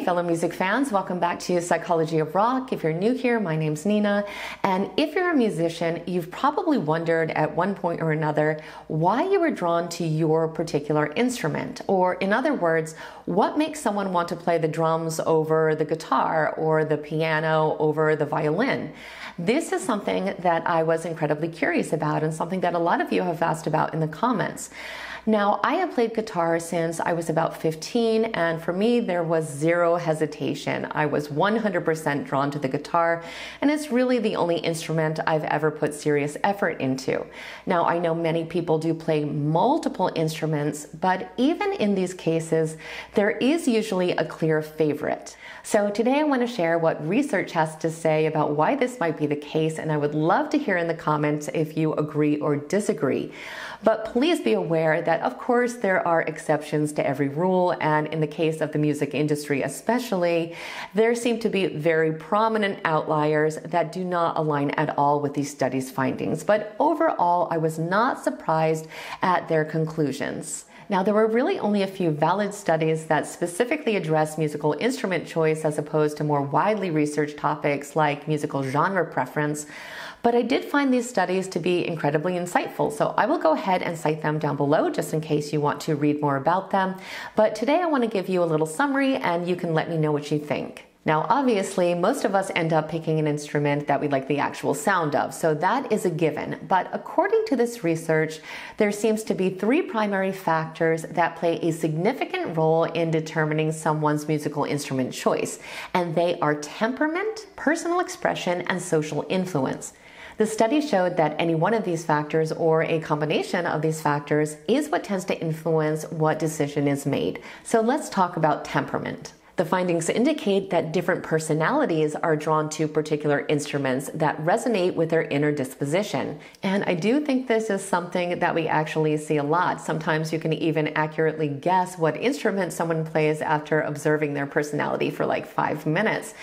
Hey fellow music fans, welcome back to Psychology of Rock. If you're new here, my name's Nina, and if you're a musician, you've probably wondered at one point or another why you were drawn to your particular instrument, or in other words, what makes someone want to play the drums over the guitar or the piano over the violin. This is something that I was incredibly curious about and something that a lot of you have asked about in the comments. Now, I have played guitar since I was about 15, and for me, there was zero hesitation. I was 100% drawn to the guitar, and it's really the only instrument I've ever put serious effort into. Now, I know many people do play multiple instruments, but even in these cases, there is usually a clear favorite. So today I want to share what research has to say about why this might be the case, and I would love to hear in the comments if you agree or disagree. But please be aware that, of course, there are exceptions to every rule, and in the case of the music industry especially, there seem to be very prominent outliers that do not align at all with these studies' findings. But overall, I was not surprised at their conclusions. Now, there were really only a few valid studies that specifically address musical instrument choice as opposed to more widely researched topics like musical genre preference, but I did find these studies to be incredibly insightful, so I will go ahead and cite them down below just in case you want to read more about them. But today I want to give you a little summary and you can let me know what you think. Now, obviously, most of us end up picking an instrument that we like the actual sound of, so that is a given. But according to this research, there seems to be three primary factors that play a significant role in determining someone's musical instrument choice, and they are temperament, personal expression, and social influence. The study showed that any one of these factors or a combination of these factors is what tends to influence what decision is made. So let's talk about temperament. The findings indicate that different personalities are drawn to particular instruments that resonate with their inner disposition. And I do think this is something that we actually see a lot. Sometimes you can even accurately guess what instrument someone plays after observing their personality for like 5 minutes.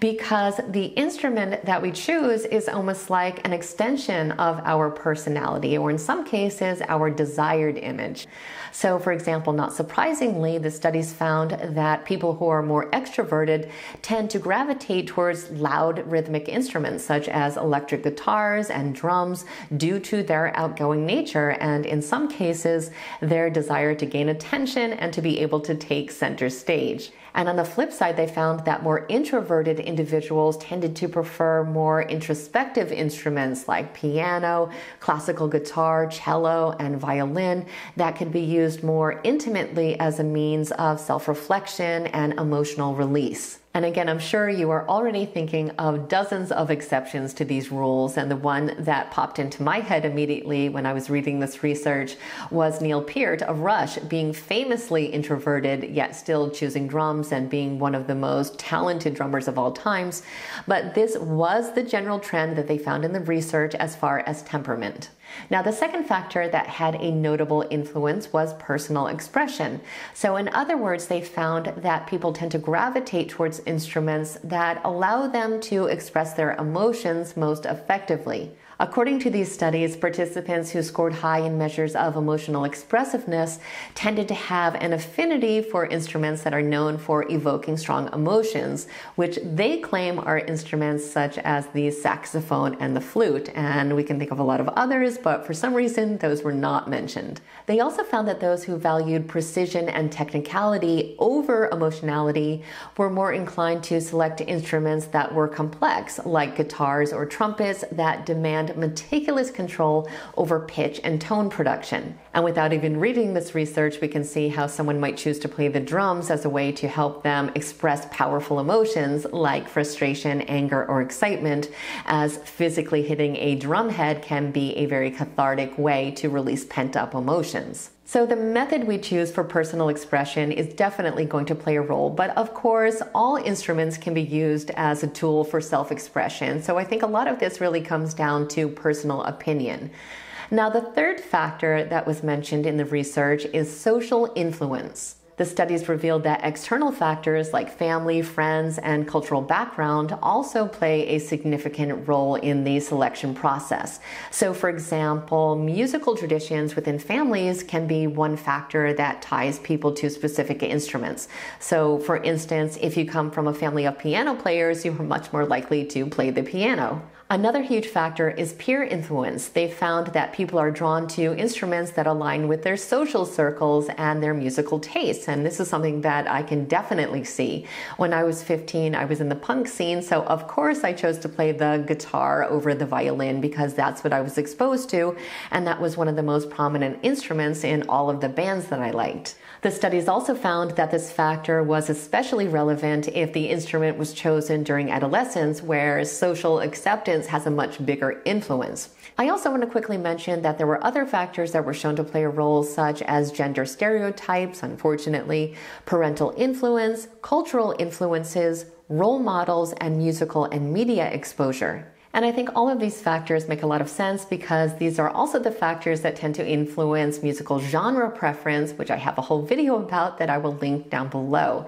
Because the instrument that we choose is almost like an extension of our personality, or in some cases, our desired image. So, for example, not surprisingly, the studies found that people who are more extroverted tend to gravitate towards loud rhythmic instruments such as electric guitars and drums due to their outgoing nature and, in some cases, their desire to gain attention and to be able to take center stage. And on the flip side, they found that more introverted individuals tended to prefer more introspective instruments like piano, classical guitar, cello, and violin that could be used more intimately as a means of self-reflection and emotional release. And again, I'm sure you are already thinking of dozens of exceptions to these rules, and the one that popped into my head immediately when I was reading this research was Neil Peart of Rush, being famously introverted yet still choosing drums and being one of the most talented drummers of all times. But this was the general trend that they found in the research as far as temperament. Now, the second factor that had a notable influence was personal expression. So in other words, they found that people tend to gravitate towards instruments that allow them to express their emotions most effectively. According to these studies, participants who scored high in measures of emotional expressiveness tended to have an affinity for instruments that are known for evoking strong emotions, which they claim are instruments such as the saxophone and the flute. And we can think of a lot of others, but for some reason, those were not mentioned. They also found that those who valued precision and technicality over emotionality were more inclined to select instruments that were complex, like guitars or trumpets that demand meticulous control over pitch and tone production. And without even reading this research, we can see how someone might choose to play the drums as a way to help them express powerful emotions like frustration, anger, or excitement, as physically hitting a drum head can be a very cathartic way to release pent-up emotions. So the method we choose for personal expression is definitely going to play a role, but of course, all instruments can be used as a tool for self-expression. So I think a lot of this really comes down to personal opinion. Now, the third factor that was mentioned in the research is social influence. The studies revealed that external factors like family, friends, and cultural background also play a significant role in the selection process. So, for example, musical traditions within families can be one factor that ties people to specific instruments. So, for instance, if you come from a family of piano players, you are much more likely to play the piano. Another huge factor is peer influence. They found that people are drawn to instruments that align with their social circles and their musical tastes. And this is something that I can definitely see. When I was 15, I was in the punk scene, so of course I chose to play the guitar over the violin because that's what I was exposed to, and that was one of the most prominent instruments in all of the bands that I liked. The studies also found that this factor was especially relevant if the instrument was chosen during adolescence, where social acceptance has a much bigger influence. I also want to quickly mention that there were other factors that were shown to play a role, such as gender stereotypes, unfortunately, parental influence, cultural influences, role models, and musical and media exposure. And I think all of these factors make a lot of sense because these are also the factors that tend to influence musical genre preference, which I have a whole video about that I will link down below.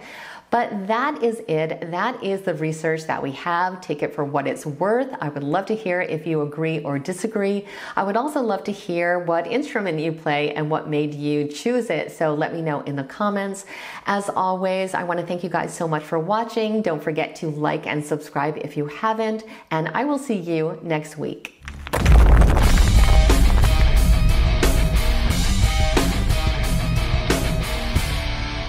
But that is it. That is the research that we have. Take it for what it's worth. I would love to hear if you agree or disagree. I would also love to hear what instrument you play and what made you choose it. So let me know in the comments. As always, I want to thank you guys so much for watching. Don't forget to like and subscribe if you haven't, and I will see you next week.